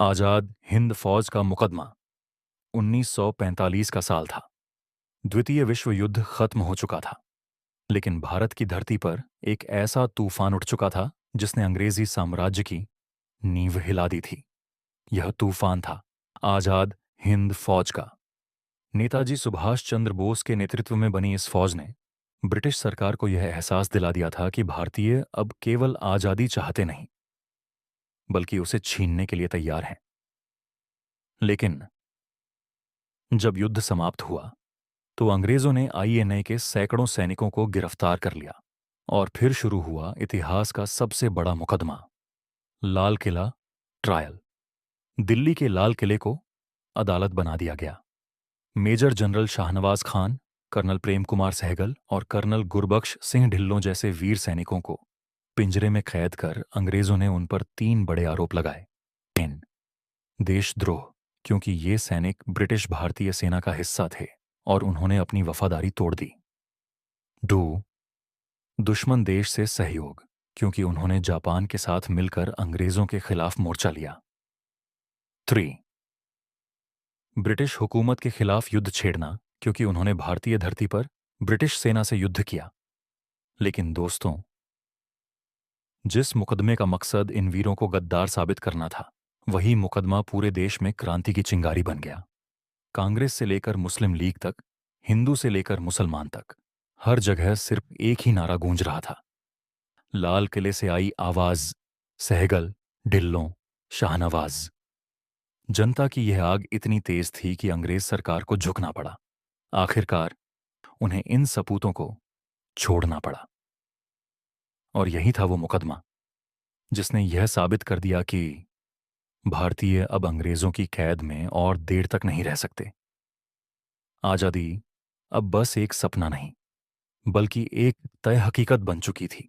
आजाद हिंद फौज का मुकदमा 1945 का साल था। द्वितीय विश्व युद्ध खत्म हो चुका था, लेकिन भारत की धरती पर एक ऐसा तूफान उठ चुका था जिसने अंग्रेजी साम्राज्य की नींव हिला दी थी। यह तूफान था आजाद हिंद फौज का। नेताजी सुभाष चंद्र बोस के नेतृत्व में बनी इस फौज ने ब्रिटिश सरकार को यह एहसास दिला दिया था कि भारतीय अब केवल आजादी चाहते नहीं, बल्कि उसे छीनने के लिए तैयार हैं। लेकिन जब युद्ध समाप्त हुआ तो अंग्रेजों ने आईएनए के सैकड़ों सैनिकों को गिरफ्तार कर लिया और फिर शुरू हुआ इतिहास का सबसे बड़ा मुकदमा, लाल किला ट्रायल। दिल्ली के लाल किले को अदालत बना दिया गया। Major general Shahnawaz Khan, colonel Prem Kumar Sahgal और कर्नल गुरबख्श सिंह ढिल्लों जैसे वीर सैनिकों को पिंजरे में कैद कर अंग्रेजों ने उन पर 3 बड़े आरोप लगाए। इन देशद्रोह, क्योंकि ये सैनिक ब्रिटिश भारतीय सेना का हिस्सा थे और उन्होंने अपनी वफादारी तोड़ दी। 2 दुश्मन देश से सहयोग, क्योंकि उन्होंने जापान के साथ मिलकर अंग्रेजों के खिलाफ मोर्चा लिया। 3 ब्रिटिश हुकूमत के खिलाफ युद्ध छेड़ना, क्योंकि उन्होंने भारतीय धरती पर ब्रिटिश सेना से युद्ध किया। लेकिन दोस्तों, जिस मुकदमे का मकसद इन वीरों को गद्दार साबित करना था, वही मुकदमा पूरे देश में क्रांति की चिंगारी बन गया। कांग्रेस से लेकर मुस्लिम लीग तक, हिंदू से लेकर मुसलमान तक, हर जगह सिर्फ एक ही नारा गूंज रहा था। लाल किले से आई आवाज, सहगल, ढिल्लों, शाहनवाज। जनता की यह आग इतनी तेज थी कि अंग्रेज सरकार को झुकना पड़ा। आखिरकार उन्हें इन सपूतों को छोड़ना पड़ा। और यही था वो मुकदमा जिसने यह साबित कर दिया कि भारतीय अब अंग्रेजों की कैद में और देर तक नहीं रह सकते। आजादी अब बस एक सपना नहीं, बल्कि एक तय हकीकत बन चुकी थी।